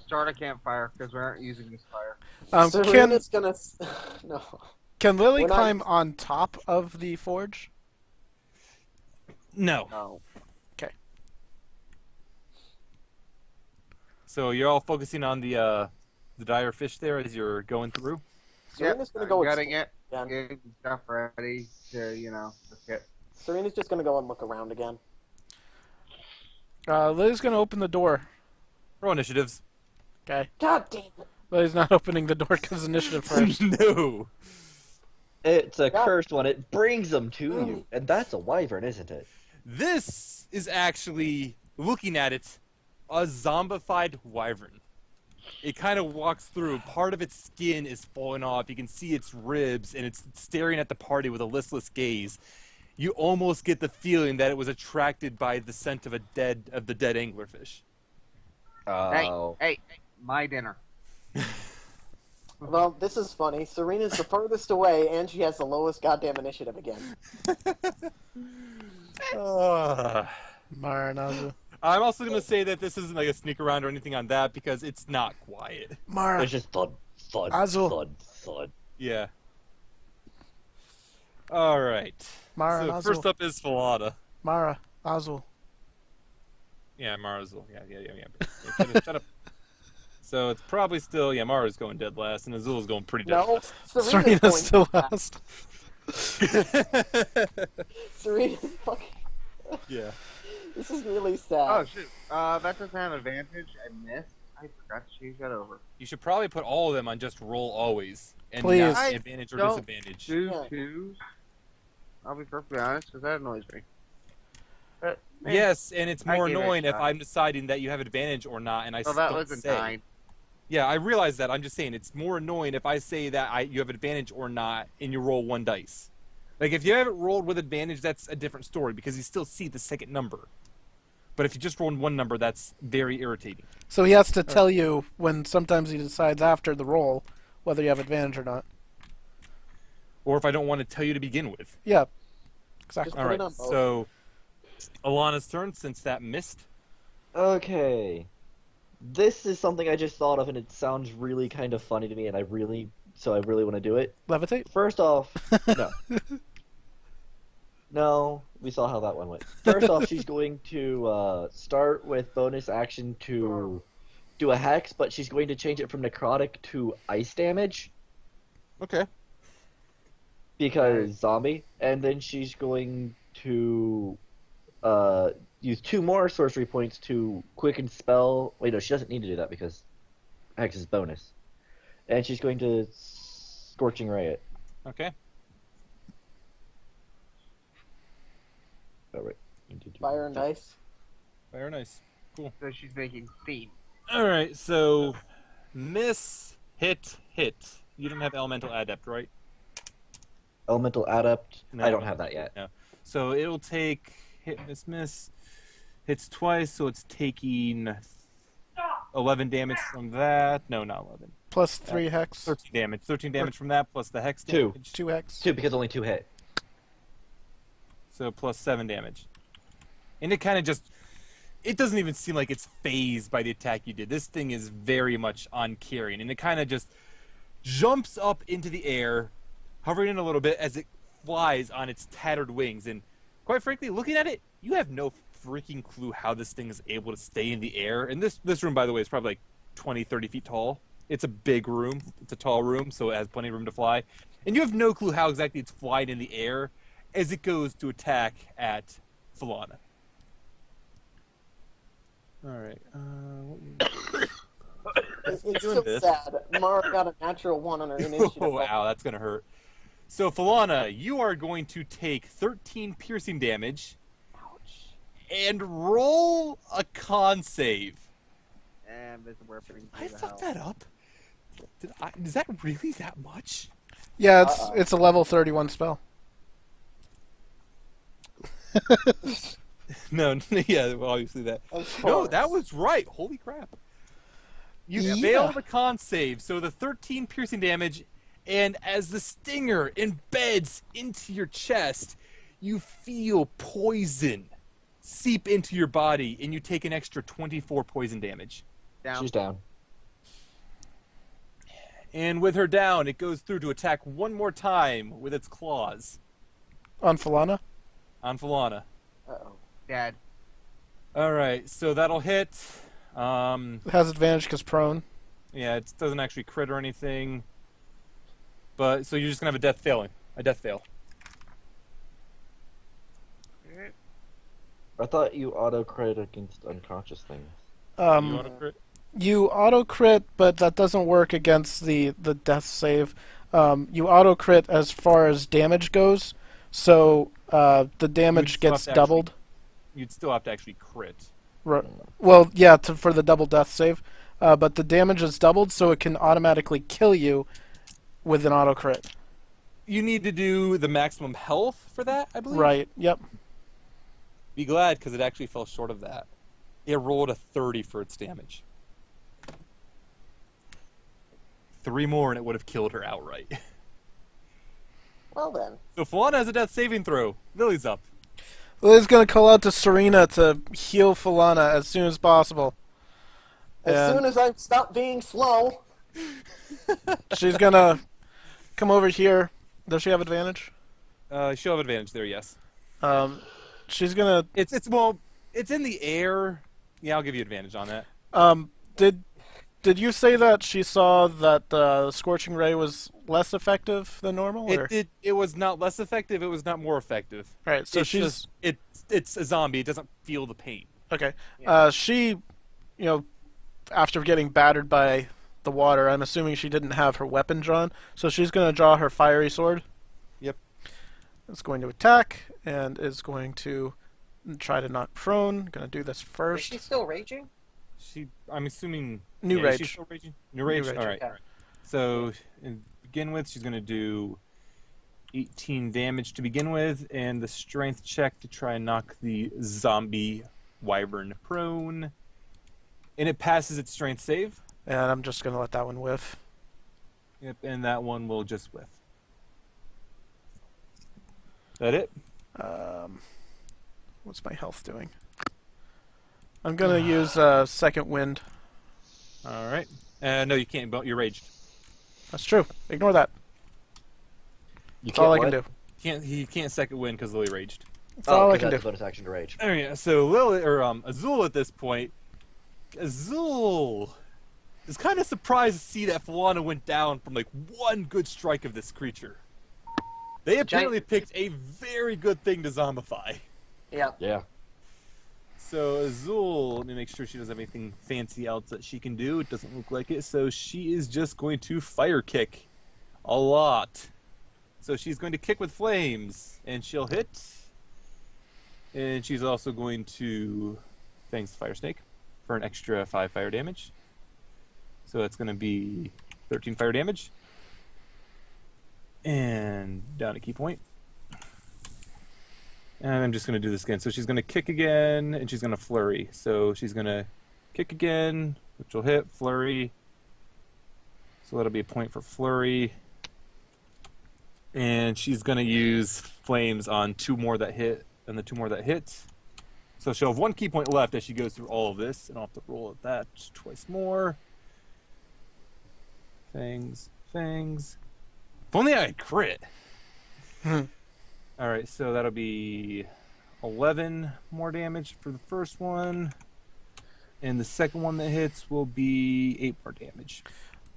Start a campfire, because we aren't using this fire. Serina's gonna... No. Can Lily We're not- climb on top of the forge? No. No. So you're all focusing on the dire fish there as you're going through? Serina's gonna go... Getting it. again. Getting stuff ready to, look at. Serena's just gonna go and look around again. Lily's gonna open the door. Roll initiatives. Okay. God damn it! Lily's not opening the door because initiative first. No. It's a God. cursed one. It brings them to you. And that's a wyvern, isn't it? This is actually, looking at it, a zombified wyvern. It kind of walks through. Part of its skin is falling off. You can see its ribs, and it's staring at the party with a listless gaze. You almost get the feeling that it was attracted by the scent of the dead anglerfish. Oh. Hey, my dinner. Well, this is funny. Serena's the furthest away, and she has the lowest goddamn initiative again. Maranazu. I'm also going to say that this isn't like a sneak around or anything on that because it's not quiet. Mara. It's just thud, thud, Azul. thud, thud. Yeah. All right. Mara So and first Azul. up is Falana. Mara. Azul. Yeah, Marazul. Yeah. Shut up. So it's probably still, Mara's going dead last, and Azul's going pretty dead No, last. Serena's going still to last. Serena's fucking... Yeah. This is really Oh, sad. shoot. That doesn't have advantage. I missed. I forgot to change that over. You should probably put all of them on just roll always, and Please. not I advantage or don't disadvantage. Do Yeah. twos. I'll be perfectly honest, because that annoys me. But, Yes, and it's I more gave it a annoying if shot. I'm deciding that you have advantage or not, and I So still that was a say. 9. Yeah, I realize that. I'm just saying it's more annoying if I say that you have advantage or not, and you roll one dice. Like if you haven't rolled with advantage, that's a different story because you still see the second number. But if you just roll one number, that's very irritating. So he has to tell you when sometimes he decides after the roll whether you have advantage or not. Or if I don't want to tell you to begin with. Yeah. Exactly. Just All put right. it on both. So, Alana's turn since that missed. Okay. This is something I just thought of, and it sounds really kind of funny to me, and I really want to do it. Levitate? First off, no. No, we saw how that one went. First off, she's going to start with bonus action to do a hex, but she's going to change it from necrotic to ice damage Okay. because zombie, and then she's going to use 2 more sorcery points to quicken spell. Wait, no, she doesn't need to do that because hex is bonus, and she's going to scorching ray it. Okay. Oh, right. Fire and ice. Very nice. So she's making steam. All right. So, miss, hit. You don't have elemental adept, right? Elemental adept. No, I don't have that yet. No. So it'll take hit, miss. Hits twice, so it's taking 11 damage from that. No, not 11. Plus 3 hex. 13 damage. 13 damage from that, plus the hex 2. damage. 2 hex. 2 because only 2 hit. So plus 7 damage. And it kind of just... It doesn't even seem like it's phased by the attack you did. This thing is very much uncaring. And it kind of just jumps up into the air, hovering in a little bit as it flies on its tattered wings. And quite frankly, looking at it, you have no freaking clue how this thing is able to stay in the air. And this room, by the way, is probably like 20, 30 feet tall. It's a big room. It's a tall room, so it has plenty of room to fly. And you have no clue how exactly it's flying in the air as it goes to attack at Falana. All right. It's doing so this. sad. Mara got a natural 1 on her initiative. Wow, that's going to hurt. So, Falana, you are going to take 13 piercing damage Ouch. and roll a con save. And this is where putting I fucked that up. Is that really that much? Yeah, it's a level 31 spell. No, yeah, well, obviously that. Of No, course. that was right. Holy crap. You Yeah. failed the con save, so the 13 piercing damage, and as the stinger embeds into your chest, you feel poison seep into your body, and you take an extra 24 poison damage. Down. She's down. And with her down, it goes through to attack one more time with its claws On Falana? on Falana. Uh-oh. Dead. All right, so that'll hit. It has advantage because prone. Yeah, it doesn't actually crit or anything. But so you're just gonna have a death fail. Alright. I thought you auto crit against unconscious things. You Um, auto crit? you auto crit, but that doesn't work against the death save. You auto crit as far as damage goes, so the damage still gets have to doubled. You'd still have to actually crit. Well, yeah, for the double death save, but the damage is doubled, so it can automatically kill you with an auto crit. You need to do the maximum health for that, I believe. Right. Yep. Be glad, because it actually fell short of that. It rolled a 30 for its damage. 3 more, and it would have killed her outright. Well then. So Falana has a death saving throw. Lily's up. Lily's gonna call out to Surina to heal Falana as soon as possible. As And soon as I stop being slow. she's gonna come over here. Does she have advantage? She'll have advantage there, yes. She's gonna. It's in the air. Yeah, I'll give you advantage on that. Did you say that she saw that the Scorching Ray was less effective than normal? Or? It was not less effective. It was not more effective. Right. So It's she's just, it's a zombie. It doesn't feel the pain. okay. Yeah. She, after getting battered by the water, I'm assuming she didn't have her weapon drawn, so she's gonna draw her fiery sword. Yep. It's going to attack and is going to try to knock prone. Gonna do this Is first. she still raging? I'm assuming New yeah, rage. She's still raging? New rage. rage, All right. okay. So, to begin with, she's going to do 18 damage to begin with, and the strength check to try and knock the Zambie Wyvern prone. And it passes its strength save. And I'm just gonna let that one whiff. Yep, and that one will just whiff. That it? What's my health doing? I'm gonna use second wind. All right. No, you can't. You're raged. That's true. Ignore that. You That's all I can't can what? do. He can't second win because Lily raged. That's all I 'cause can do. that's bonus action to rage. Oh yeah. So Lily Azul at this point, Azul is kind of surprised to see that Falana went down from like one good strike of this creature. They apparently picked a very good thing to zombify. Yeah. Yeah. So Azul, let me make sure she doesn't have anything fancy else that she can do. It doesn't look like it. So she is just going to fire kick a lot. So she's going to kick with flames, and she'll hit. And she's also going to Fangs the Fire Snake for an extra 5 fire damage. So that's going to be 13 fire damage. And down a key point. And I'm just going to do this again. So she's going to kick again, and she's going to flurry. So she's going to kick again, which will hit, flurry. So that'll be a point for flurry. And she's going to use flames on 2 more that hit, and the 2 more that hit. So she'll have 1 key point left as she goes through all of this, and I'll have to roll at that twice more. Fangs. If only I had crit. All right, so that'll be 11 more damage for the first one, and the second one that hits will be 8 more damage.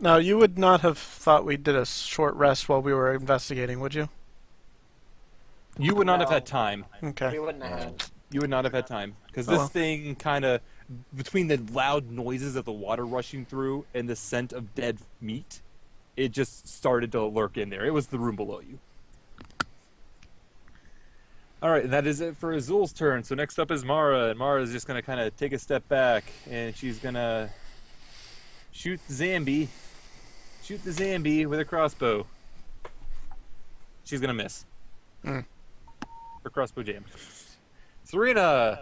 Now, you would not have thought we did a short rest while we were investigating, would you? You would not have No. had time. Okay. We wouldn't have. You would not have had time because Oh, this well. thing kind of, between the loud noises of the water rushing through and the scent of dead meat, it just started to lurk in there. It was the room below you. All right, and that is it for Azul's turn. So next up is Mara, and Mara is just going to kind of take a step back, and she's going to shoot the Zambie with a crossbow. She's going to miss. Mm. Her crossbow jammed. Surina!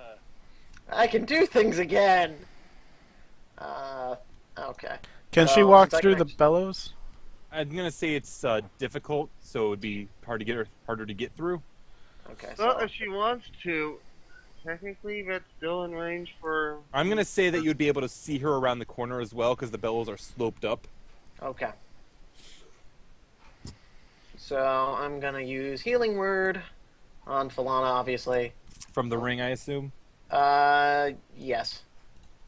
I can do things again. Okay. Can she So, walk since I through can the bellows? I'm going to say it's difficult, so it would be harder to get through. Okay. Well, So if she wants to, technically that's still in range for... I'm gonna say that you'd be able to see her around the corner as well because the bellows are sloped up. Okay. So I'm gonna use Healing Word on Falana, obviously. From the ring, I assume. Yes.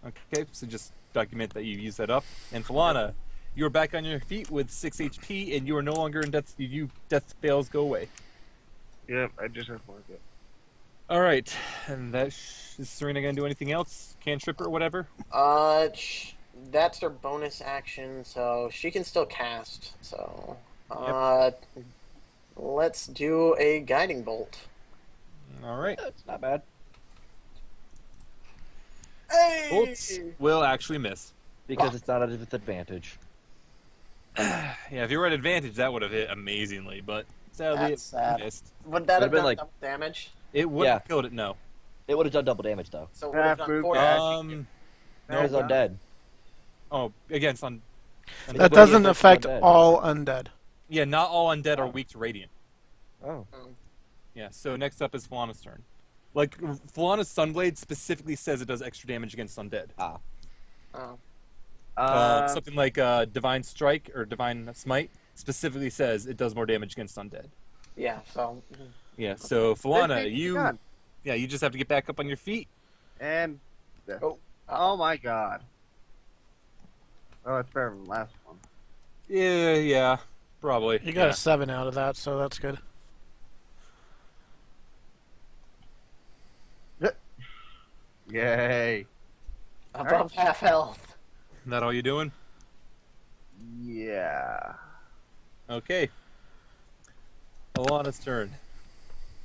Okay, so just document that you use that up. And Falana, you are back on your feet with 6 HP, and you are no longer in death. Death spells go away. Yep, I just have to mark it. All right, and that is Surina gonna do anything else? Cantrip or whatever? That's her bonus action, so she can still cast. So, let's do a Guiding Bolt. All right. That's not bad. Hey! Bolts will actually miss. Because it's not at its advantage. Yeah, if you were at advantage, that would have hit amazingly, but sadly That's it sad. missed. Would that have been done like- double damage? It wouldn't have killed it, no. It would have done double damage, though. So it would have Half done move 4 back. damage. It was undead. Oh, against on. That But doesn't yeah, affect undead. all undead. Yeah, not all undead are weak to radiant. Oh. Yeah, so next up is Falana's turn. Like, Falana's Sunblade specifically says it does extra damage against undead. Oh. Something like Divine Strike or Divine Smite specifically says it does more damage against undead. Yeah, so... Yeah, so Falana, Big you gun. just have to get back up on your feet. And... Oh. Oh my god. Oh, it's better than the last one. Yeah, probably. You got yeah. a 7 out of that, so that's good. Yay. Above half health. Is that all you doing? Yeah. Okay. Alana's turn.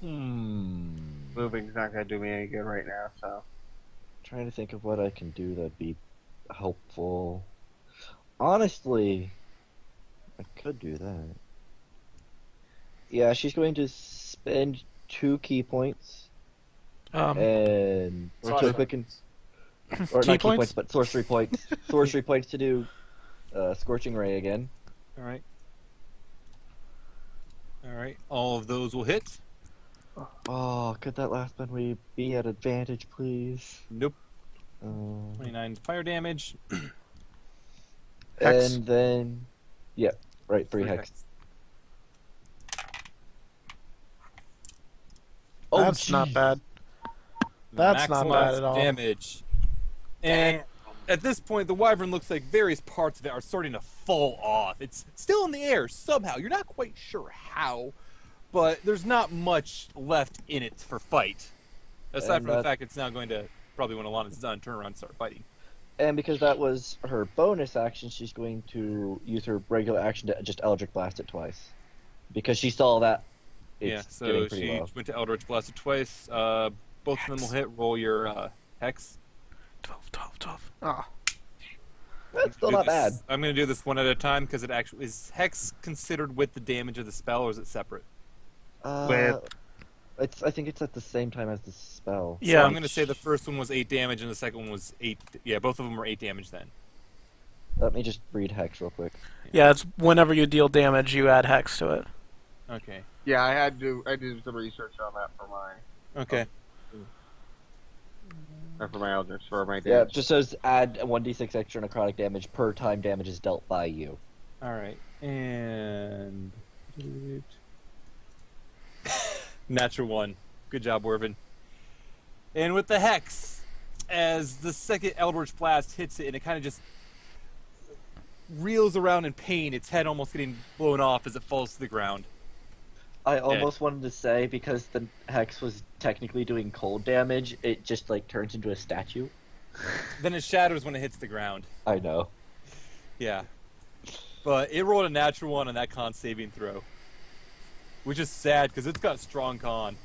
Moving's not gonna do me any good right now, so... Trying to think of what I can do that'd be helpful. Honestly, I could do that. Yeah, she's going to spend 2 key points and or Sorcery. to quicken, or Key not key points? points, but sorcery points. Sorcery points to do Scorching Ray again. All right. All right. All of those will hit. Oh, could that last one be at advantage, please? Nope. 29. 29 fire damage. Hex. And then, yeah, right, 3 Three hex. hex. Oh, That's not jeez. bad. That's not Maximum bad at all. Damage. And at this point, the wyvern looks like various parts of it are starting to fall off. It's still in the air somehow. You're not quite sure how, but there's not much left in it for fight. Aside And from the that- fact it's now going to, probably when Alana's done, turn around and start fighting. And because that was her bonus action, she's going to use her regular action to just Eldritch Blast it twice. Because she saw that Yeah, it's so getting pretty she low. went to Eldritch Blast it twice. Both of them will hit. Roll your hex. 12. Oh. That's still Do not bad. this- I'm going to do this one at a time because it actually is hex considered with the damage of the spell, or is it separate? I think it's at the same time as the spell. Yeah. So I'm going to say the first one was 8 damage and the second one was 8. Yeah, both of them were 8 damage then. Let me just read hex real quick. Yeah, it's whenever you deal damage, you add hex to it. Okay. Yeah, I did some research on that for my... Okay. Or for my Eldritch, for my Yeah, it damage. just says add 1d6 extra necrotic damage per time damage is dealt by you. All right. And natural 1. Good job, Wyvern. And with the hex, as the second Eldritch Blast hits it, and it kind of just reels around in pain, its head almost getting blown off as it falls to the ground. I almost wanted to say, because the hex was technically doing cold damage, it just like turns into a statue. Then it shatters when it hits the ground. I know. Yeah. But it rolled a natural 1 on that con saving throw. Which is sad, because it's got strong con.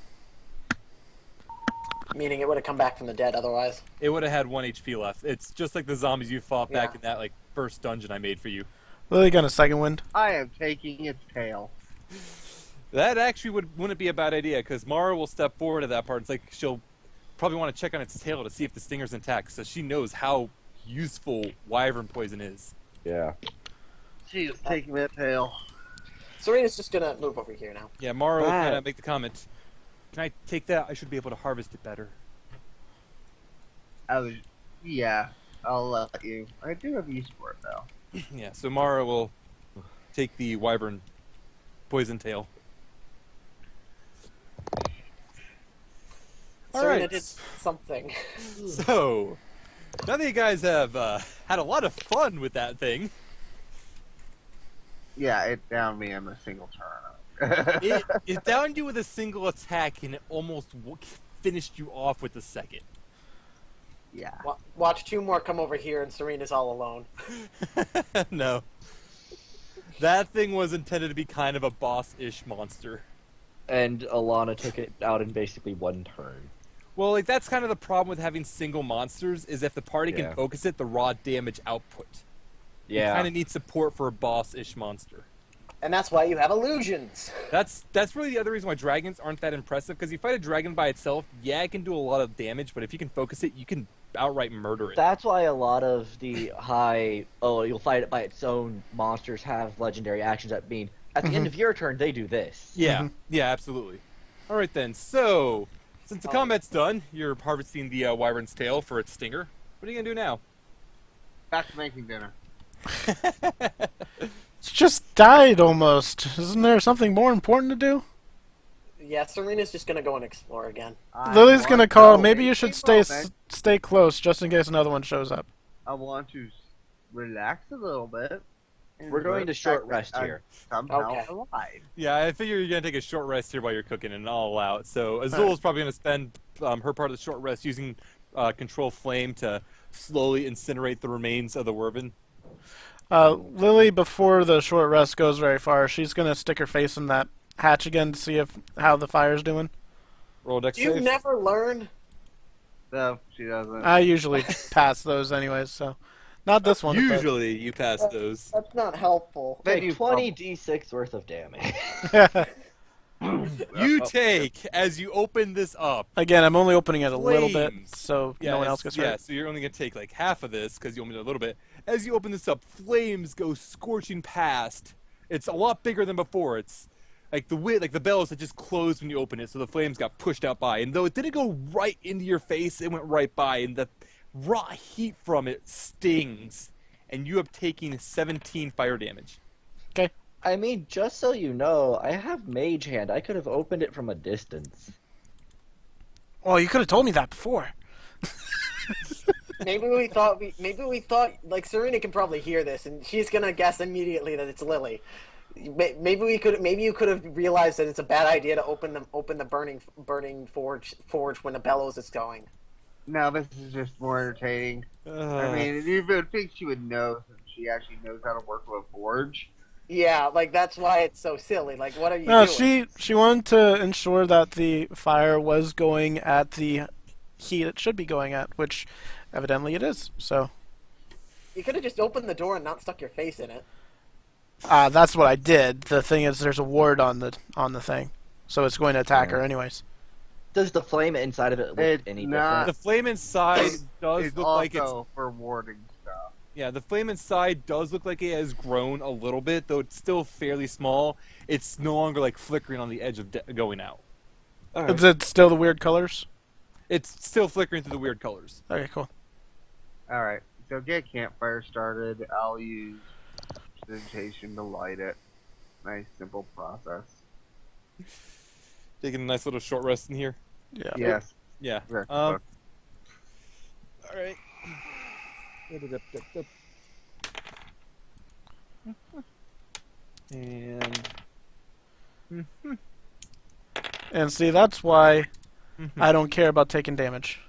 Meaning it would have come back from the dead otherwise. It would have had 1 HP left. It's just like the zombies you fought back Yeah. in that like first dungeon I made for you. Lily got a second wind. I am taking its tail. That actually wouldn't be a bad idea, because Mara will step forward at that part. It's like she'll probably want to check on its tail to see if the stinger's intact, so she knows how useful wyvern poison is. Yeah. She's taking that tail. Serena's just gonna move over here now. Yeah, Mara will Right. kind of make the comment. Can I take that? I should be able to harvest it better. Yeah, I'll let you. I do have use for it though. Yeah, so Mara will take the Wyvern poison tail. All Serena right. did something. So, now that you guys have had a lot of fun with that thing, Yeah, it downed me in a single turn. it downed you with a single attack and it almost finished you off with the second. Yeah. Watch 2 more come over here and Serena's all alone. No. That thing was intended to be kind of a boss-ish monster. And Elana took it out in basically 1 turn. Well, like that's kind of the problem with having single monsters is if the party Yeah. can focus it, the raw damage output. You Yeah. kind of need support for a boss-ish monster. And that's why you have illusions. That's really the other reason why dragons aren't that impressive, because you fight a dragon by itself, yeah, it can do a lot of damage, but if you can focus it, you can outright murder it. That's why a lot of the you'll fight it by its own monsters have legendary actions that mean at the end of your turn they do this. Yeah, yeah, absolutely. All right then, so since the combat's done, you're harvesting the wyvern's tail for its stinger. What are you gonna do now? Back to making dinner. It's just died almost. Isn't there something more important to do? Yeah, Serena's just gonna go and explore again. Lily's gonna call. to Maybe you make should a stay moment. stay close just in case another one shows up. I want to relax a little bit. and We're going to look short back rest at- here. Somehow Okay. alive. Yeah, I figure you're gonna take a short rest here while you're cooking, and I'll allow it. So Azul's probably gonna spend her part of the short rest using control flame to slowly incinerate the remains of the wyvern. Lily, before the short rest goes very far, she's gonna stick her face in that hatch again to see how the fire's doing. Roll a dex Do you save. never learn? No, she doesn't. I usually pass those anyways, so not this one. but- Usually you pass those. That's not helpful. Then Take you 20d6 worth of damage. You take as you open this up. Again, I'm only opening it a little bit, Flames. so no one else gets Yeah, hurt. so you're only gonna take like half of this because you opened it a little bit. As you open this up, flames go scorching past. It's a lot bigger than before. It's like the bellows that just closed when you open it, so the flames got pushed out by. And though it didn't go right into your face, it went right by, and the raw heat from it stings. And you have taken 17 fire damage. I mean, just so you know, I have Mage Hand. I could have opened it from a distance. Well, you could have told me that before. Maybe we thought like Serena can probably hear this and she's gonna guess immediately that it's Lily. Maybe you could have realized that it's a bad idea to open the burning forge when the bellows is going. No, this is just more entertaining. I mean, you would think she would know since she actually knows how to work with a forge. Yeah, like that's why it's so silly. Like, what are you No, doing? she wanted to ensure that the fire was going at the heat it should be going at, which evidently it is. So You could have just opened the door and not stuck your face in it. that's what I did. The thing is, there's a ward on the thing, so it's going to attack her anyways. Does the flame inside of it look It's any not- The flame inside does It's look like it's also for warding stuff. yeah. The flame inside does look like it has grown a little bit, though it's still fairly small. It's no longer like flickering on the edge of going out. different? Is it still the weird colors? It's still flickering through the weird colors. Okay, cool. Alright, so get campfire started. I'll use precipitation to light it. Nice, simple process. Taking a nice little short rest in here. Yeah. Yes. Yeah. Very All close. right. And And see, that's why I don't care about taking damage.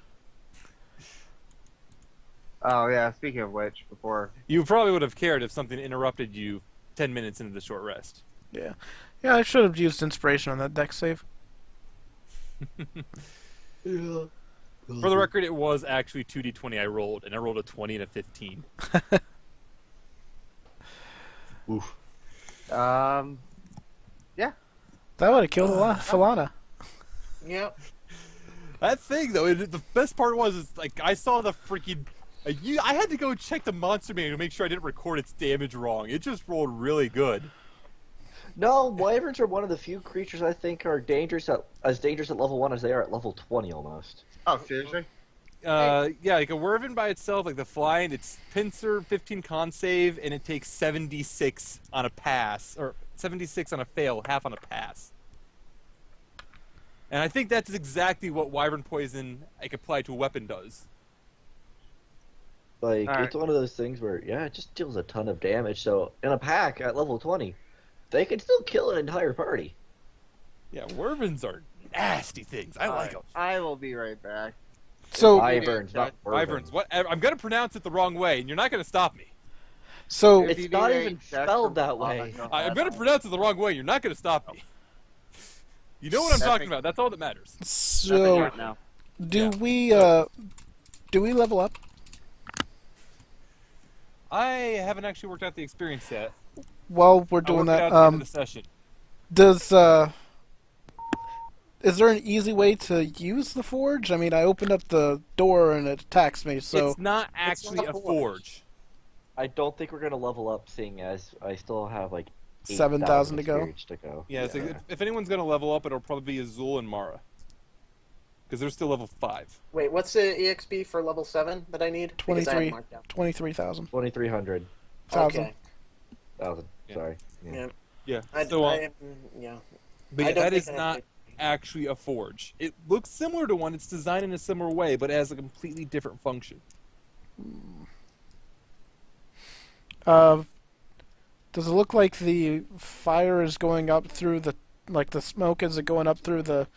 Oh yeah, speaking of which, before you probably would have cared if something interrupted you 10 minutes into the short rest. Yeah. Yeah, I should have used inspiration on that deck save. For the record, it was actually 2d20 I rolled, and I rolled a 20 and a 15. Oof. That would have killed Falana. Yep. That thing, though, the best part was, is like I saw the freaking. I had to go check the monster manual to make sure I didn't record its damage wrong. It just rolled really good. No, wyverns are one of the few creatures I think are as dangerous at level 1 as they are at level 20 almost. oh seriously? Yeah, like a Wyvern by itself, like the flying, it's pincer, 15 con save, and it takes 76 on a pass, or 76 on a fail, half on a pass. And I think that's exactly what Wyvern Poison, like, applied to a weapon does. Like, Alright. it's one of those things where, yeah, it just deals a ton of damage. So, in a pack at level 20, they can still kill an entire party. Yeah, Wyverns are nasty things. I like them. I will be right back. So, Wyverns, not Wyverns. What? I'm going to pronounce it the wrong way, and you're not going to stop me. so If It's you not need a even check spelled from that way. Falana, go I'm ahead. going to pronounce it the wrong way. You're not going to stop me. You know what I'm talking about. That's all that matters. Nothing so right now. do we level up? I haven't actually worked out the experience yet. While we're I'll doing work it that, out at the end of the session. does is there an easy way to use the forge? I mean, I opened up the door and it attacks me. So It's not actually a forge. I don't think we're going to level up, seeing as I still have, like, 7,000 to go. experience to go. Yeah, it's like, if anyone's going to level up, it'll probably be Azul and Mara. Because they're still level 5. Wait, what's the EXP for level 7 that I need? Because I have it marked down. 23,000. 2,300. Okay. 1,000. Yeah. Sorry. Yeah. Yeah. I, So, yeah. but I yeah, don't that think is I have not to- actually a forge. It looks similar to one. It's designed in a similar way, but it has a completely different function. Does it look like the fire is going up through the the smoke? Is it going up through the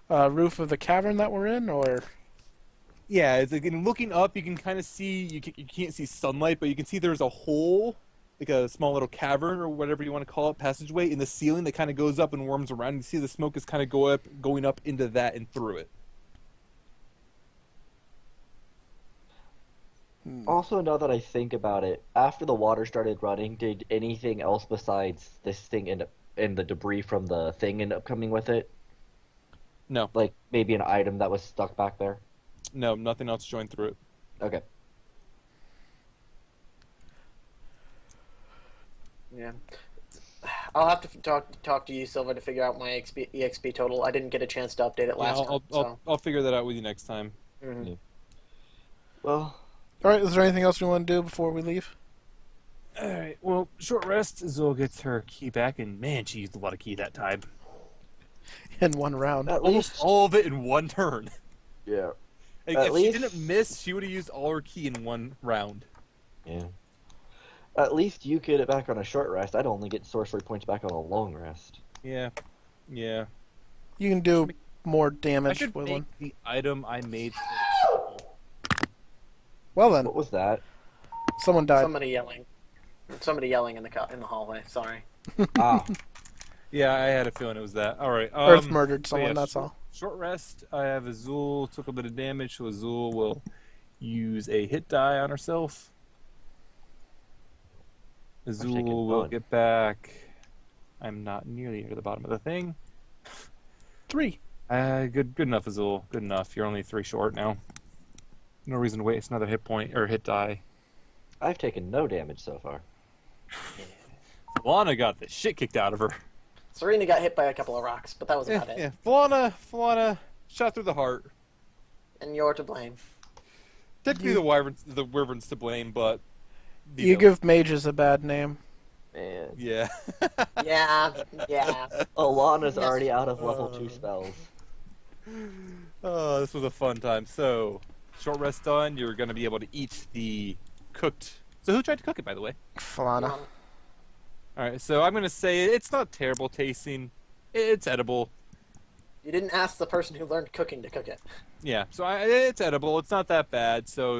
roof of the cavern that we're in, or? Yeah, it's like in looking up, you can kind of see. You can't see sunlight, but you can see there's a hole, like a small little cavern or whatever you want to call it, passageway in the ceiling that kind of goes up and worms around. You see the smoke is kind of going up into that and through it. Also, now that I think about it, after the water started running, did anything else besides this thing end up, and the debris from the thing end up coming with it? No, Like, maybe an item that was stuck back there? no, nothing else joined through it. Okay. Yeah. I'll have to talk to you, Silva, to figure out my EXP total. I didn't get a chance to update it Yeah, last time. I'll figure that out with you next time. Mhm. Well, All right. Is there anything else we want to do before we leave? All right. Well, short rest. Zul gets her key back, and man, she used a lot of key that time. In one round. at Almost least, all of it in one turn. yeah. Like, At if least- she didn't miss, she would have used all her key in one round. Yeah. At least you get it back on a short rest. I'd only get sorcery points back on a long rest. Yeah. Yeah. You can do more I damage should with make one. the item I made. Well then, What was that? someone died. Somebody yelling. Somebody yelling in the hallway. Sorry. Ah, Yeah, I had a feeling it was that. All right. Earth murdered so yeah, someone. That's all. Short rest. I have Azul took a bit of damage, so Azul will use a hit die on herself. Azul taking will fun. get back. I'm not nearly near the bottom of the thing. 3. Good enough, Azul. Good enough. You're only 3 short now. No reason to waste another hit point or hit die. I've taken no damage so far. Falana got the shit kicked out of her. Serena got hit by a couple of rocks, but that was about it. Yeah. Falana shot through the heart. And you're to blame. Technically, the Wyvern's to blame, but You give mages a bad name. Man. yeah. Yeah, yeah. Alana's Yes. already out of level 2 spells. Oh, this was a fun time. So, short rest done. You're going to be able to eat the cooked. So, who tried to cook it, by the way? Falana. All right. So, I'm going to say it's not terrible tasting. It's edible. You didn't ask the person who learned cooking to cook it. Yeah. So, it's edible. It's not that bad. So,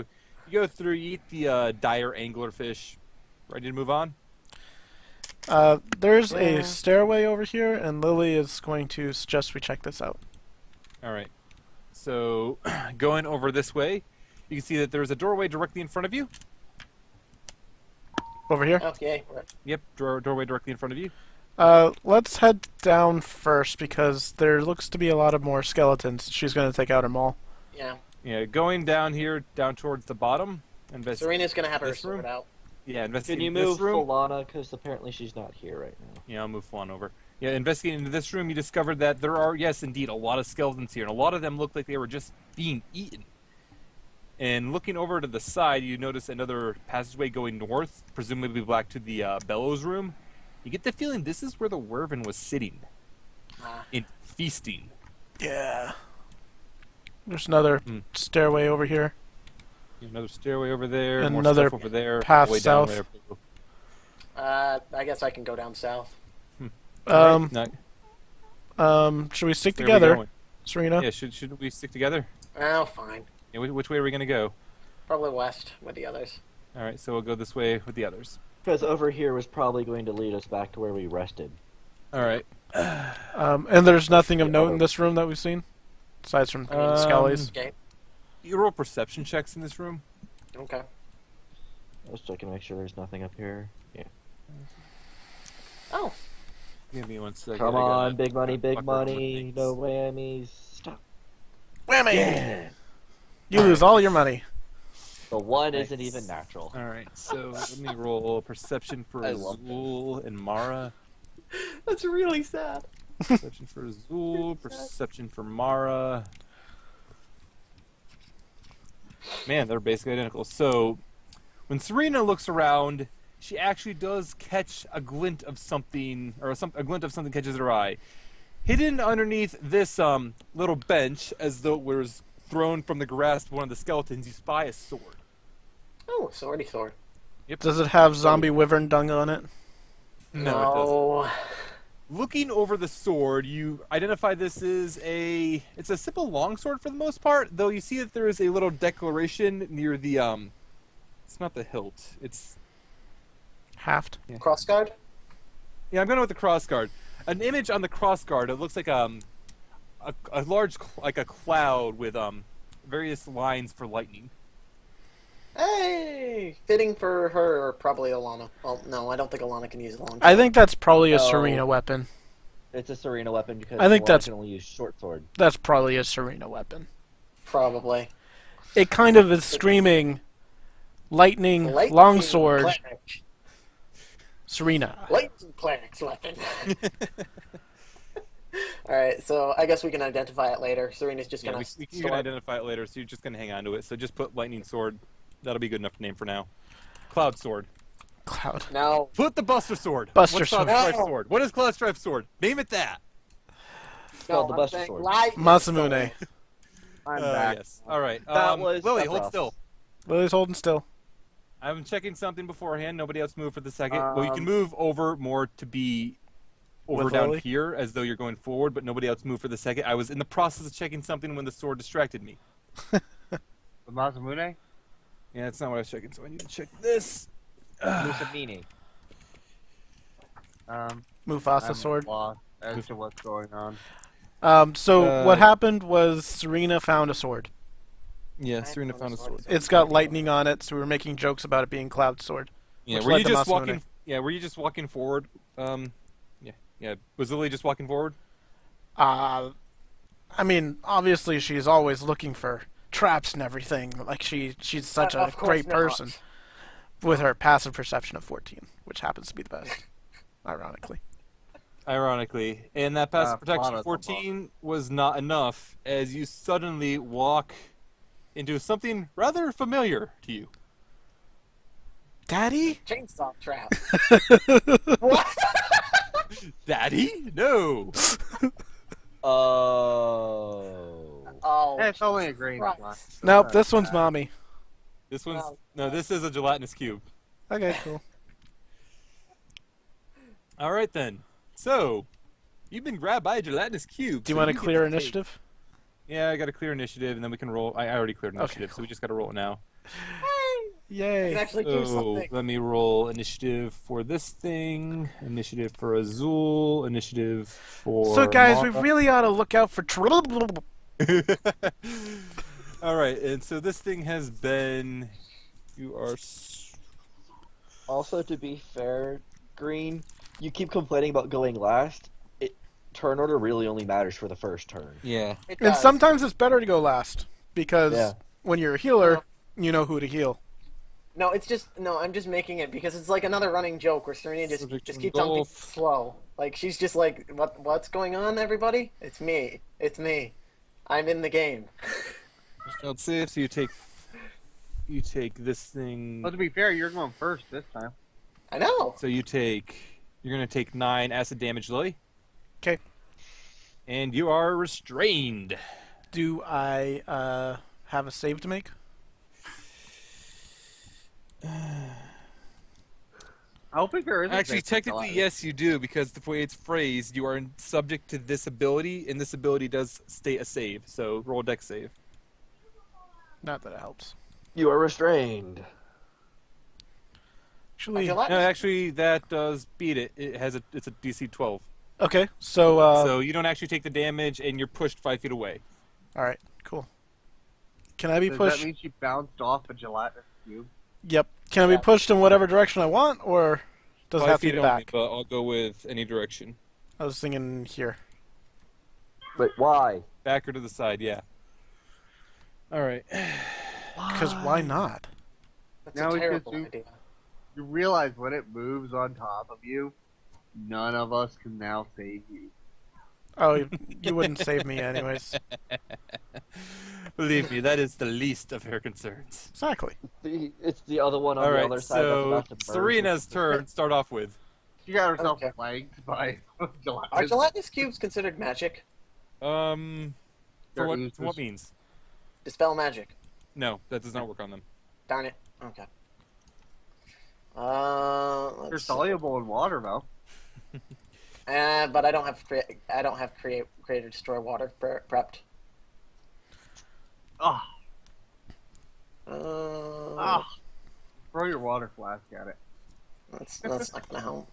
you go through, you eat the dire anglerfish. Ready to move on? There's Yeah. a stairway over here, and Lily is going to suggest we check this out. All right. So, going over this way, you can see that there's a doorway directly in front of you. Over here. Okay. Right. Yep, doorway directly in front of you. Let's head down first because there looks to be a lot of more skeletons. She's going to take out them all. Yeah. Yeah, going down here, down towards the bottom. Serena's gonna have her This room? sword out. Yeah, Can investigating you this move room. Falana? Because apparently she's not here right now. Yeah, I'll move Falana over. Yeah, investigating into this room, you discovered that there are, yes, indeed, a lot of skeletons here, and a lot of them look like they were just being eaten. And looking over to the side, you notice another passageway going north, presumably back to the Bellows room. You get the feeling this is where the Wyvern was sitting, in feasting. Yeah. There's another stairway over here. Another stairway over there. And more another stuff over there. path way down south. I guess I can go down south. Alright, Should we stick where are we together, going? Serena? Yeah, should we stick together? Oh, fine. Yeah, which way are we gonna go? Probably west with the others. All right, so we'll go this way with the others. Because over here was probably going to lead us back to where we rested. All right. And there's nothing of note in this room that we've seen, aside from Scully's. Okay. You roll perception checks in this room. Okay. Let's check and make sure there's nothing up here. Yeah. Oh. Give me 1 second. Come I gotta- on, big money, big fuck money. with No whammies. Stop. Whammy! Yeah. You lose all your money. The one Nice. isn't even natural. All right, so let me roll perception for I love Azul and Mara. That's really sad. Perception for Azul, perception for Mara. Man, they're basically identical. So, when Surina looks around, she actually does catch a glint of something, or a glint of something catches her eye. Hidden underneath this little bench, as though it was thrown from the grasp of one of the skeletons, you spy a sword. Oh, swordy sword. Does it have Zambie Wyvern dung on it? No, it doesn't. No. Looking over the sword, you identify this is it's a simple longsword for the most part, though you see that there is a little declaration near the, it's not the hilt, it's, Haft. Crossguard? yeah, I'm going with the crossguard. An image on the crossguard, it looks like a large, like a cloud with, various lines for lightning. Hey! Fitting for her, or probably Elana. Well, no, I don't think Elana can use long. I think that's probably a No. Serena weapon. It's a Surina weapon because I think Warlock that's- can only use short sword. That's probably a Serena weapon. Probably. It kind of is screaming, lightning, longsword, Cleric. Serena. Lightning cleric's weapon. Alright, so I guess we can identify it later. Serena's just Yeah, gonna we can store it. identify it later, so you're just going to hang on to it. So just put lightning sword. That'll be good enough name for now. Cloud sword. Cloud. Now, Put the Buster Sword. Buster What's Cloud Sword. Strife No. Sword? What is Cloud Strife Sword? Name it that. called no, the I'm Buster saying Sword. lightning Masamune. sword. I'm back. Yes. All right. That was Lily, a hold rough. still. Lily's holding still. I'm checking something beforehand. Nobody else move for the second. Well, you can move over more to be over With down Lily? here as though you're going forward, but nobody else move for the second. I was in the process of checking something when the sword distracted me. The Masamune? Yeah, that's not what I was checking, so I need to check this. Musamini. Mufasa I'm sword. lost as to what's going on. So what happened was Serena found a sword. Yeah, I Serena found a sword. It's got lightning on it, so we were making jokes about it being Cloud sword. Yeah, which were led you to just Masamune. walking? Yeah, were you just walking forward? Yeah. Was Lily just walking forward? I mean, obviously she's always looking for traps and everything. Like she's such a Of course great not. person with her passive perception of 14, which happens to be the best, ironically. Ironically, and that passive protection Falana's 14 was not enough, as you suddenly walk into something rather familiar to you. Daddy? Chainsaw trap. What? Daddy? No. Oh. Oh, Hey, it's only a green Christ. one. Nope, this one's mommy. This one's Well, no. This is a gelatinous cube. Okay, cool. All right then. So, you've been grabbed by a gelatinous cube. Do you so want to get clear take- initiative? Yeah, I got to clear initiative, and then we can roll. I already cleared Okay, initiative, so we just got to roll it now. I can Yay. actually do So something. let me roll initiative for this thing. Initiative for Azul. Initiative for. So guys, we Mara. really ought to look out for trouble. All right, and so this thing has been. You are. Also, to be fair, Green, you keep complaining about going last. Turn order really only matters for the first turn. Yeah. It And does. sometimes it's better to go last because Yeah. when you're a healer, you know who to heal. No, it's just no. I'm just making it because it's like another running joke where Serena just Subject keeps to on being golf. slow. Like she's just like, what's going on, everybody? It's me. It's me. I'm in the game. Failed save, so you take You take this thing. Well, to be fair, you're going first this time. I know. So you're gonna take 9 acid damage, Lily. Okay. And you are restrained. Do I have a save to make? I don't think there is. Actually, technically, yes, you do, because the way it's phrased, you are subject to this ability, and this ability does state a save. So roll a dex save. Not that it helps. You are restrained. Actually, Gelatinous- No, actually, that does beat it. It's a DC 12. okay. So, So you don't actually take the damage, and you're pushed 5 feet away. all right, cool. Can I be Does pushed? that mean she bounced off a gelatinous cube? Yep. Can I be pushed in whatever direction I want, or does it 5 have to feet be only, back? but I'll go with any direction. I was thinking here. Wait, why? Back or to the side, yeah. All right. Because why not? That's Now a we terrible just do- idea. You realize when it moves on top of you, none of us can now save you. Oh, you wouldn't save me anyways. Believe me, that is the least of her concerns. Exactly. It's the other one on All the right, other side. that's so about to burn. Serina's turn. Start off with. She got herself Okay. flanked by Are gelatinous. gelatinous cubes considered magic? For They're what useless. means? Dispel magic. No, that does not work on them. Darn it. Okay. They're Let's see. soluble in water, though. But I don't have create or destroy water prepped. Ah, Uh, throw your water flask at it. that's not gonna help.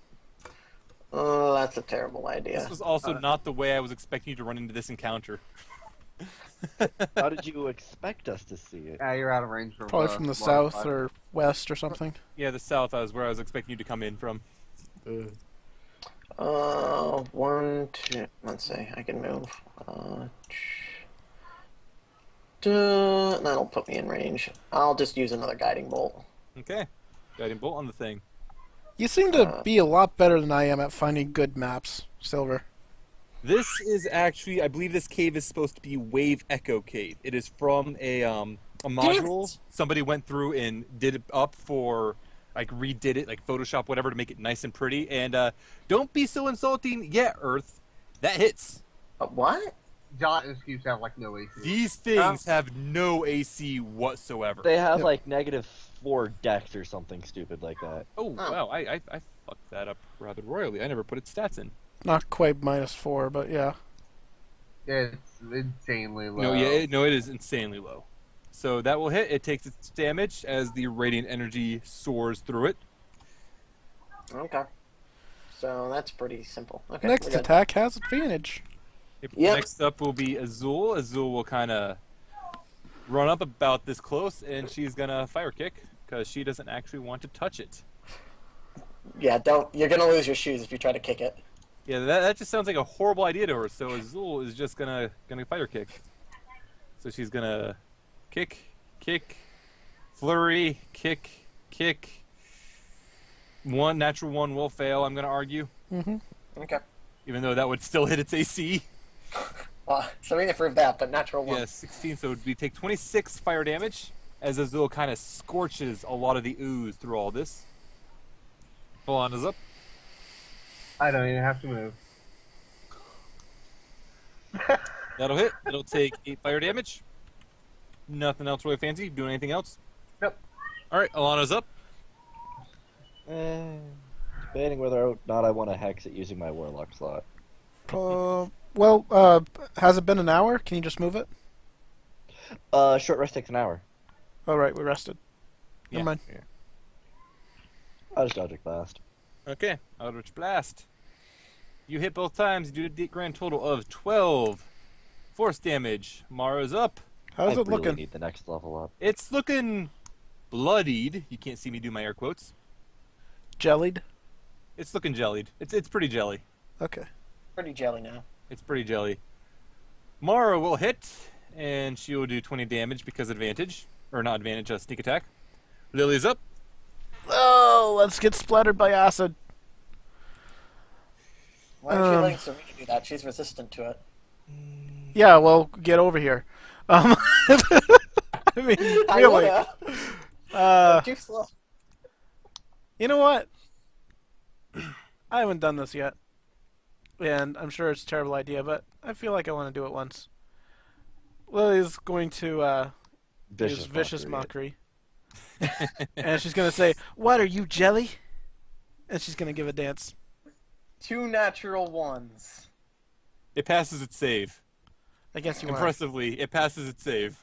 Oh, that's a terrible idea. This was also not the way I was expecting you to run into this encounter. How did you expect us to see it? Yeah, you're out of range from Probably from the water south flask. or west or something. Yeah, the south is where I was expecting you to come in from. One, two. Let's see. I can move. That'll put me in range. I'll just use another guiding bolt. Okay. Guiding bolt on the thing. You seem to be a lot better than I am at finding good maps, Silver. This is actually, I believe this cave is supposed to be Wave Echo Cave. It is from a module. Somebody went through and did it up for, like, redid it, like Photoshop, whatever, to make it nice and pretty. And don't be so insulting yet, Earth. That hits. What? Gelatinous cubes have like no AC. These things have no AC whatsoever. They have Yep. like -4 dex or something stupid like that. Oh, wow. I fucked that up rather royally. I never put its stats in. Not quite -4, but yeah. It's insanely low. No, it is insanely low. So that will hit. It takes its damage as the radiant energy soars through it. Okay. So that's pretty simple. Okay. Next we're good. attack has advantage. Yep. Next up will be Azul. Azul will kind of run up about this close, and she's gonna fire kick because she doesn't actually want to touch it. Yeah, don't. You're gonna lose your shoes if you try to kick it. Yeah, that just sounds like a horrible idea to her. So Azul is just gonna fire kick. So she's gonna kick, flurry, kick. One natural one will fail. I'm gonna argue, Okay. even though that would still hit its AC. Well, Serena proved that, but natural one. Yes, 16. So we take 26 fire damage as Azul kind of scorches a lot of the ooze through all this. Falana's up. I don't even have to move. That'll hit. It'll take 8 fire damage. Nothing else really fancy. Doing anything else? Nope. Alright, Alana's up. Debating whether or not I want to hex it using my Warlock slot. Well, has it been an hour? Can you just move it? Short rest takes an hour. Oh, right, we rested. Never mind. I'll just dodge it fast. Okay, Eldritch Blast. You hit both times. You do a grand total of 12 force damage. Mara's up. How's I it really looking? need the next level up. It's looking bloodied. You can't see me do my air quotes. Jellied? It's looking jellied. It's pretty jelly. Okay. Pretty jelly now. It's pretty jelly. Mara will hit, and she will do 20 damage because advantage. Or not advantage, sneak attack. Lily's up. Oh, let's get splattered by acid. Why aren't you letting Serena do that? She's resistant to it. Yeah, well, get over here. I mean, I really. wanna. Too slow. You know what? I haven't done this yet. And I'm sure it's a terrible idea, but I feel like I want to do it once. Lily's going to use vicious mockery. And she's going to say, "What, are you jelly?" And she's going to give a dance. 2 natural ones. It passes its save. I guess you want. Impressively, it passes its save.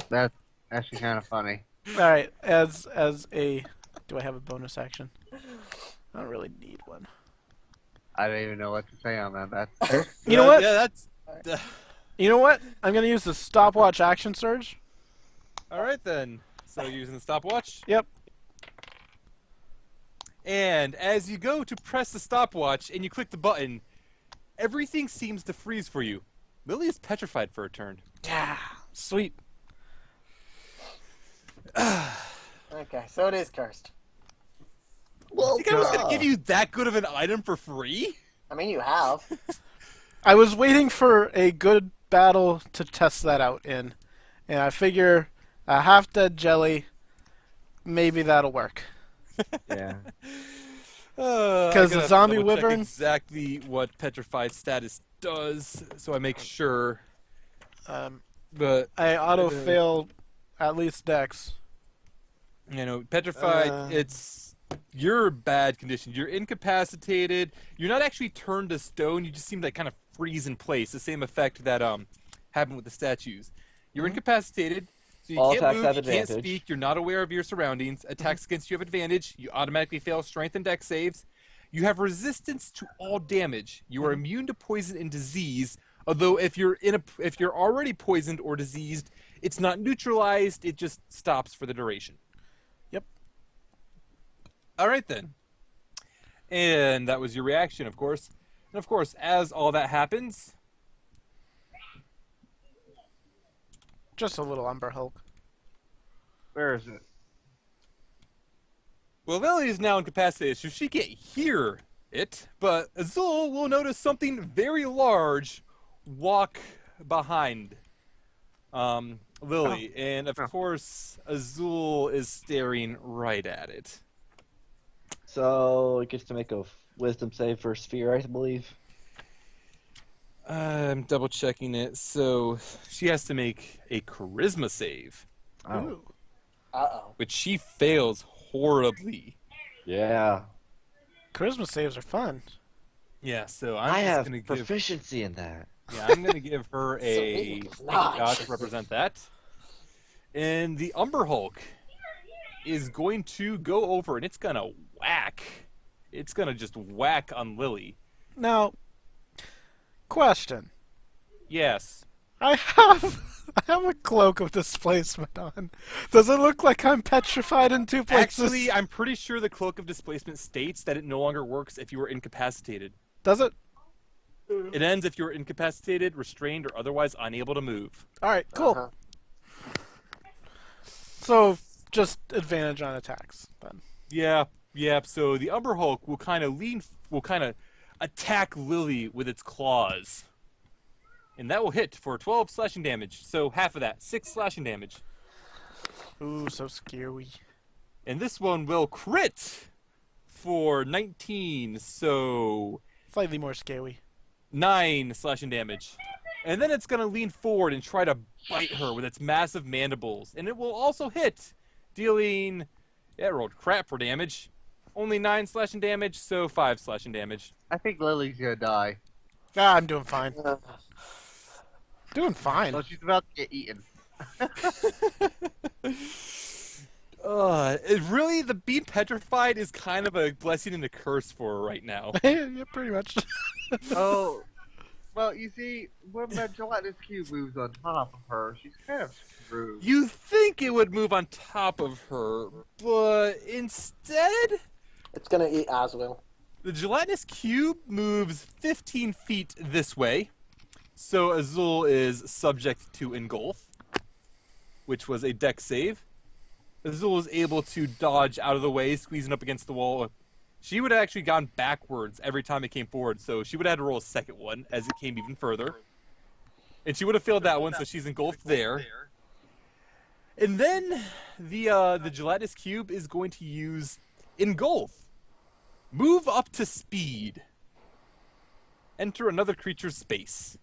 That's actually kind of funny. Alright, as a... Do I have a bonus action? I don't really need one. I don't even know what to say on that. That's You know what? Yeah, that's... You know what? I'm going to use the stopwatch action surge. Alright then. So you're using the stopwatch? Yep. And as you go to press the stopwatch and you click the button, everything seems to freeze for you. Lily is petrified for a turn. Yeah, sweet. Okay, so it is cursed. Well, You think I was going to give you that good of an item for free? I mean, you have. I was waiting for a good battle to test that out in, and I figure a half-dead jelly, maybe that'll work. Yeah. Because the Zambie Wyvern... exactly what petrified status does, so I make sure. But I auto-fail at least Dex. you know, petrified. It's you're bad condition. You're incapacitated. You're not actually turned to stone. You just seem to kind of freeze in place. The same effect that happened with the statues. You're incapacitated. So you All can't attacks move, have you can't advantage. speak, you're not aware of your surroundings. Attacks against you have advantage. You automatically fail strength and dex saves. You have resistance to all damage. You are immune to poison and disease. Although if you're already poisoned or diseased, it's not neutralized, it just stops for the duration. Yep. Alright then. And that was your reaction, of course. And of course, as all that happens, Just a little Umber Hulk. where is it? well, Lily is now incapacitated, so she can't hear it, but Azul will notice something very large walk behind Lily, and of course, Azul is staring right at it. So it gets to make a wisdom save for sphere, I believe. I'm double checking it, so she has to make a charisma save, Oh. Uh-oh. which she fails horribly. Yeah. Charisma saves are fun. Yeah, so I I'm have just gonna give. proficiency in that. Yeah, I'm gonna give her a It's not. dot to represent that. And the Umber Hulk is going to go over and it's gonna whack. It's gonna just whack on Lily. Now, question. Yes. I have a cloak of displacement on. Does it look like I'm petrified in 2 places? Actually, I'm pretty sure the Cloak of Displacement states that it no longer works if you are incapacitated. Does it? It ends if you are incapacitated, restrained, or otherwise unable to move. Alright, cool. Uh-huh. So, just advantage on attacks, then. Yeah. So the Umber Hulk will kind of attack Lily with its claws. And that will hit for 12 slashing damage. So half of that, 6 slashing damage. Ooh, so scary. And this one will crit for 19, so Slightly more scary. 9 slashing damage. And then it's going to lean forward and try to bite her with its massive mandibles. And it will also hit, dealing... Yeah, it rolled crap for damage. Only 9 slashing damage, so 5 slashing damage. I think Lily's gonna die. Ah, I'm doing fine. Doing fine. Well, she's about to get eaten. Really, the being petrified is kind of a blessing and a curse for her right now. Yeah, pretty much. Oh, well, you see, when that gelatinous cube moves on top of her, she's kind of screwed. You think it would move on top of her, but instead, It's gonna eat Oswell. the gelatinous cube moves 15 feet this way. So Azul is subject to engulf, which was a dex save. Azul is able to dodge out of the way, squeezing up against the wall. She would have actually gone backwards every time it came forward, so she would have had to roll a second one as it came even further. And she would have failed that one, so she's engulfed there. And then the gelatinous cube is going to use engulf. Move up to speed. Enter another creature's space.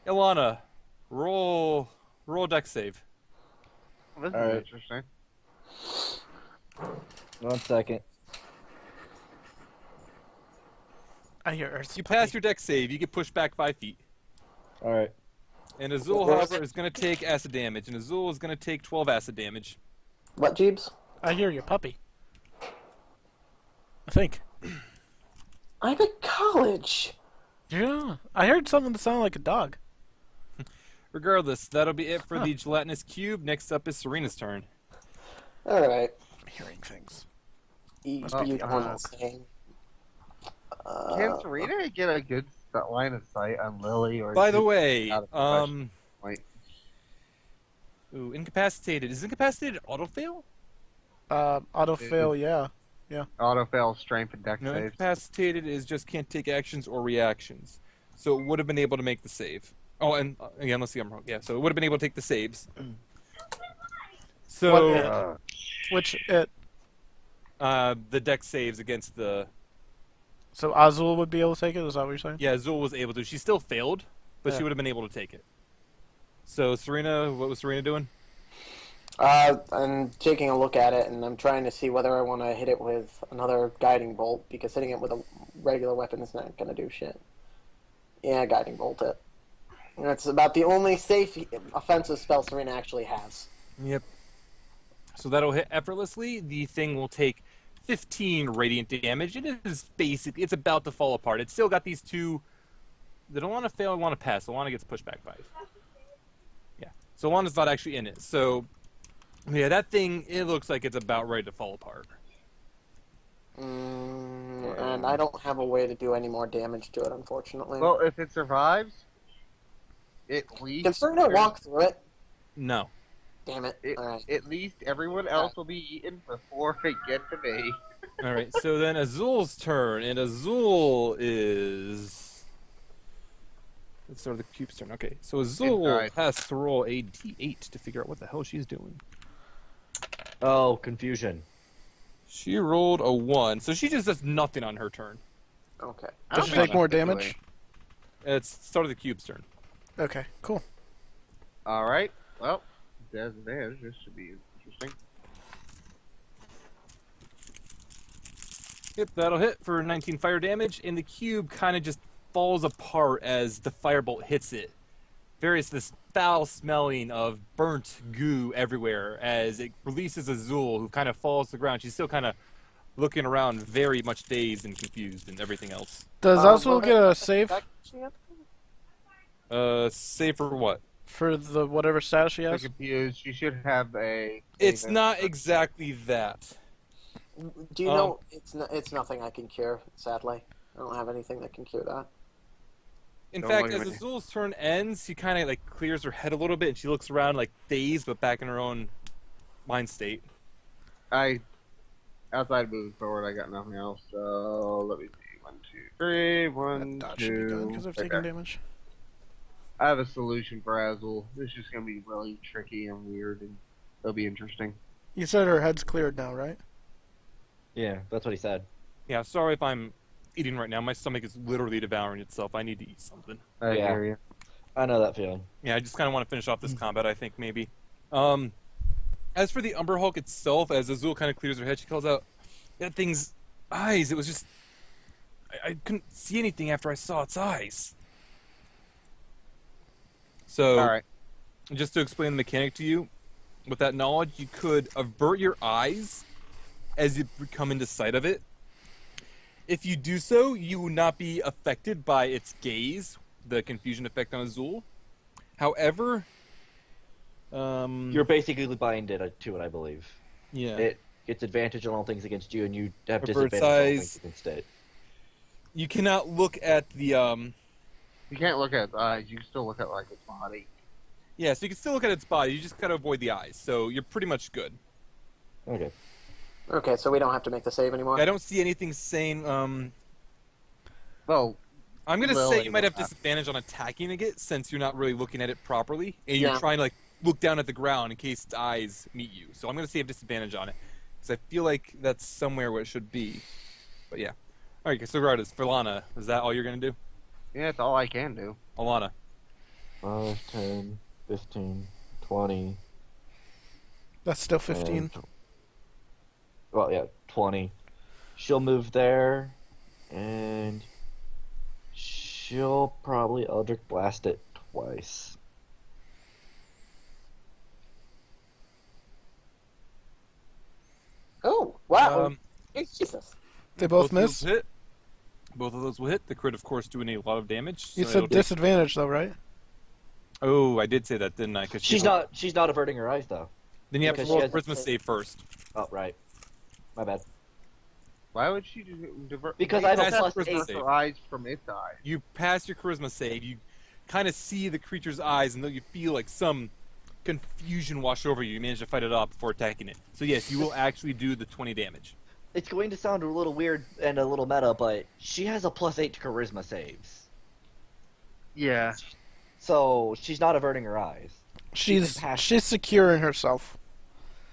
Elana, roll dex save. This is Alright. interesting. 1 second. I hear Earth. You pass your dex save, you get pushed back 5 feet. All right. And Azul, however, is going to take acid damage, and Azul is going to take 12 acid damage. What, Jeebs? I hear your puppy. I think. I'm at college. Yeah. I heard something that sounded like a dog. Regardless, that'll be it for the gelatinous cube. Next up is Serina's turn. All right. I'm hearing things. You Oh, you God. one thing. Can Serena get a good line of sight on Lily? Or By is the it way, out of question? ooh, incapacitated. Is incapacitated auto-fail? Autofill, yeah. Auto-fail, strength, and dex No, saves. incapacitated is just can't take actions or reactions. So it would have been able to make the save. Oh, and again, let's see, I'm wrong. Yeah, so it would have been able to take the saves. So What- Which it. the dex saves against the... So Azul would be able to take it? Is that what you're saying? Yeah, Azul was able to. She still failed, but Yeah. she would have been able to take it. So Serena, what was Serena doing? I'm taking a look at it, and I'm trying to see whether I want to hit it with another guiding bolt, because hitting it with a regular weapon is not going to do shit. Yeah, guiding bolt it. And that's about the only safe offensive spell Serena actually has. Yep. So that'll hit effortlessly. The thing will take 15 radiant damage. It is basic. It's about to fall apart. It's still got these two. They don't want to fail. They want to pass. Alana gets pushed back 5. Yeah. So Alana's not actually in it. So yeah, that thing. It looks like it's about ready to fall apart. And I don't have a way to do any more damage to it, unfortunately. Well, if it survives, at least Can Serena walk through it? No. Damn it. Alright. At least everyone else will be eaten before they get to me. All right. So then Azul's turn, and Azul is. Let's start with the cube's turn. Okay. So Azul Alright. has to roll a d8 to figure out what the hell she's doing. Oh, confusion. She rolled a 1, so she just does nothing on her turn. Okay. I Does don't she think take more that's the damage? way. It's start of the cube's turn. Okay, cool. All right. Well, disadvantage. This should be interesting. Yep, that'll hit for 19 fire damage, and the cube kind of just falls apart as the firebolt hits it. This foul smelling of burnt goo everywhere as it releases Azul, who kind of falls to the ground. She's still kind of looking around, very much dazed and confused, and everything else. Does Azul get a save Save for what? for the whatever status she I'm has? confused. You should have a. It's not exactly that. Do you know it's nothing I can cure, sadly. I don't have anything that can cure that. In Don't fact, look as at me. Azul's turn ends, she kind of like clears her head a little bit, and she looks around like dazed, but back in her own mind state. Outside moving forward, I got nothing else. So let me see. 1, 2, 3. 1, That should be done because 2. I've taken Okay. damage. I have a solution for Azul. This is gonna be really tricky and weird, and it'll be interesting. You said her head's cleared now, right? Yeah, that's what he said. Yeah, sorry if I'm eating right now. My stomach is literally devouring itself. I need to eat something. I Yeah. hear you. I know that feeling. Yeah, I just kind of want to finish off this combat, I think, maybe. As for the Umber Hulk itself, as Azul kind of clears her head, she calls out, that thing's eyes, it was just... I couldn't see anything after I saw its eyes. So, All right. just to explain the mechanic to you, with that knowledge, you could avert your eyes as you come into sight of it. If you do so, you will not be affected by its gaze, the confusion effect on Azul. However, You're basically blinded to it, I believe. yeah, It gets advantage on all things against you, and you have Avert disadvantage on all size. things against it. you cannot look at the You can't look at its eyes. You can still look at like its body. yeah. So you can still look at its body. You just gotta avoid the eyes. So you're pretty much good. Okay. Okay, so we don't have to make the save anymore? I don't see anything saying. Well, I'm gonna say Lily you might have will have- disadvantage on attacking it since you're not really looking at it properly, and you're Yeah. trying to like look down at the ground in case its eyes meet you. So I'm going to say I have disadvantage on it. Because I feel like that's somewhere where it should be. But yeah. Alright, so regardless, Falana, is that all you're going to do? Yeah, that's all I can do. Alana. 5, 10, 15, 20. That's still 15. and well, yeah, 20. She'll move there, and she'll probably Eldritch Blast it twice. Oh, wow. Um, Jesus. They both of those miss? hit. Both of those will hit. The crit, of course, doing a lot of damage. You so said it'll take- disadvantage, though, right? Oh, I did say that, didn't I? 'Cause She's not averting her eyes though. Then you have to because roll she a has- charisma save first. Oh, right. My bad. Why would she divert? Because I have a That's plus charisma 8. save. her eyes from its eyes. You pass your charisma save. You kind of see the creature's eyes, and then you feel like some confusion wash over you. You manage to fight it off before attacking it. So yes, you will actually do the 20 damage. It's going to sound a little weird and a little meta, but she has a plus 8 to charisma saves. Yeah. So she's not averting her eyes. She's pass- she's securing herself.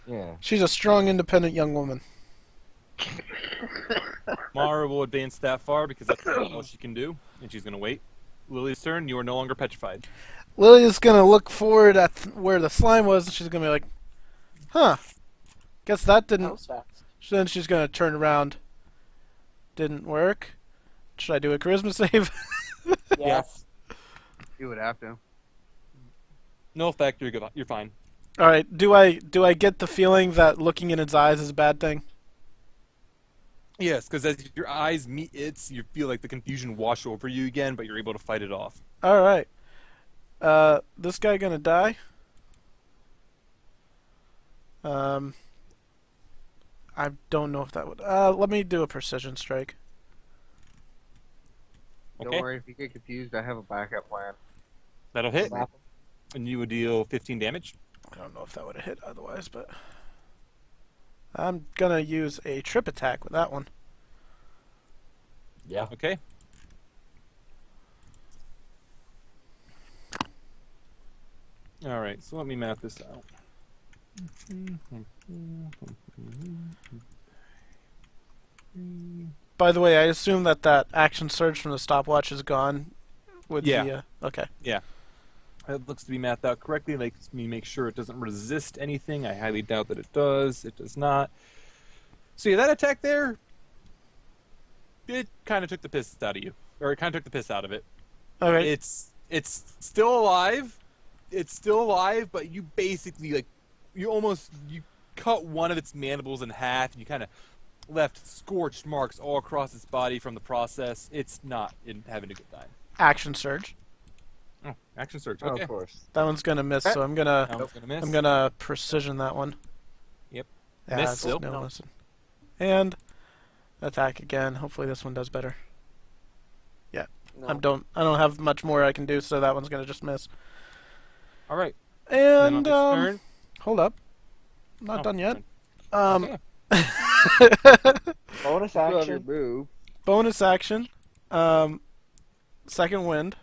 Yeah. She's a strong, independent young woman. Mara will advance that far because that's all she can do, and she's going to wait. Lily's turn. You are no longer petrified. Lily's gonna look forward at where the slime was, and she's gonna be like, "Huh? Guess that That didn't." was fast. Then she's gonna turn around. Didn't work. Should I do a charisma save? Yes. You would have to. No effect. You're good. You're fine. All right. Do I get the feeling that looking in its eyes is a bad thing? Yes, because as your eyes meet its, you feel like the confusion wash over you again, but you're able to fight it off. All right. This guy gonna die? I don't know if that would. Let me do a precision strike. Okay, Don't worry, if you get confused, I have a backup plan. that'll hit, Slap 'em. and you would deal 15 damage. I don't know if that would have hit otherwise, but I'm gonna use a trip attack with that one. Yeah. Okay. All right, so let me map this out. By the way, I assume that action surge from the stopwatch is gone. With Yeah. the okay. It looks to be mapped out correctly. Lets me make sure it doesn't resist anything. I highly doubt that it does. It does not. So yeah, that attack there, it kind of took the piss out of you, or it kind of took the piss out of it. All right. It's still alive. It's still alive, but you basically you cut one of its mandibles in half, and you kind of left scorched marks all across its body from the process. It's not having a good time. Action surge. Oh, action surge. Oh, Okay. of course. That one's gonna miss, so I'm gonna That one's gonna miss. I'm gonna precision that one. Yep. Yeah, Miss it's still. no listen. And attack again. Hopefully this one does better. No. I don't have much more I can do, so that one's gonna just miss. All right. And Then on its turn. hold up, not Oh, done yet. okay. Bonus Still have your action. move. Bonus action. Second wind.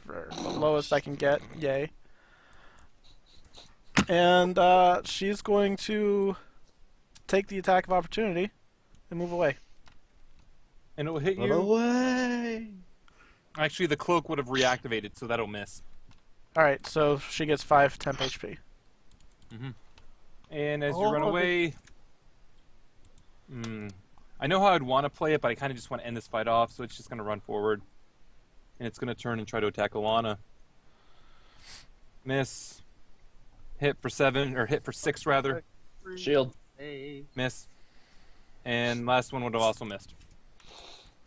For the lowest I can get. Yay. And she's going to take the attack of opportunity and move away. And it will hit Run you. away. Actually, the cloak would have reactivated, so that'll miss. Alright, so she gets 5 temp HP. And as you run away, I know how I'd want to play it, but I kind of just want to end this fight off, so it's just going to run forward. And it's going to turn and try to attack Elana. Miss. Hit for 7, or hit for 6 rather. Shield. Hey. Miss. And last one would have also missed.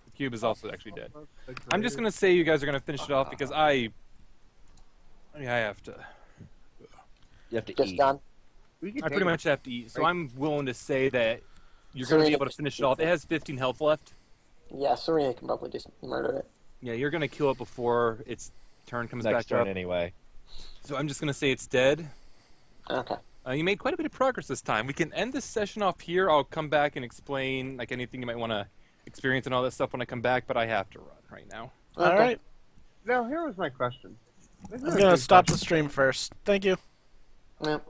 The cube is also actually dead. I'm just going to say you guys are going to finish it off because I have to. You have to Just eat. done. We can I pretty take much have to eat, so I'm willing to say that you're going to be able to finish it off. It has 15 health left. Yeah, Surina can probably just murder it. Yeah, you're going to kill it before its turn comes Next back turn up. anyway. So I'm just going to say it's dead. Okay. You made quite a bit of progress this time. We can end this session off here. I'll come back and explain anything you might want to experience and all that stuff when I come back, but I have to run right now. Alright. Now, here was my question. This is I'm a gonna good stop question. the stream first. Thank you. Yep.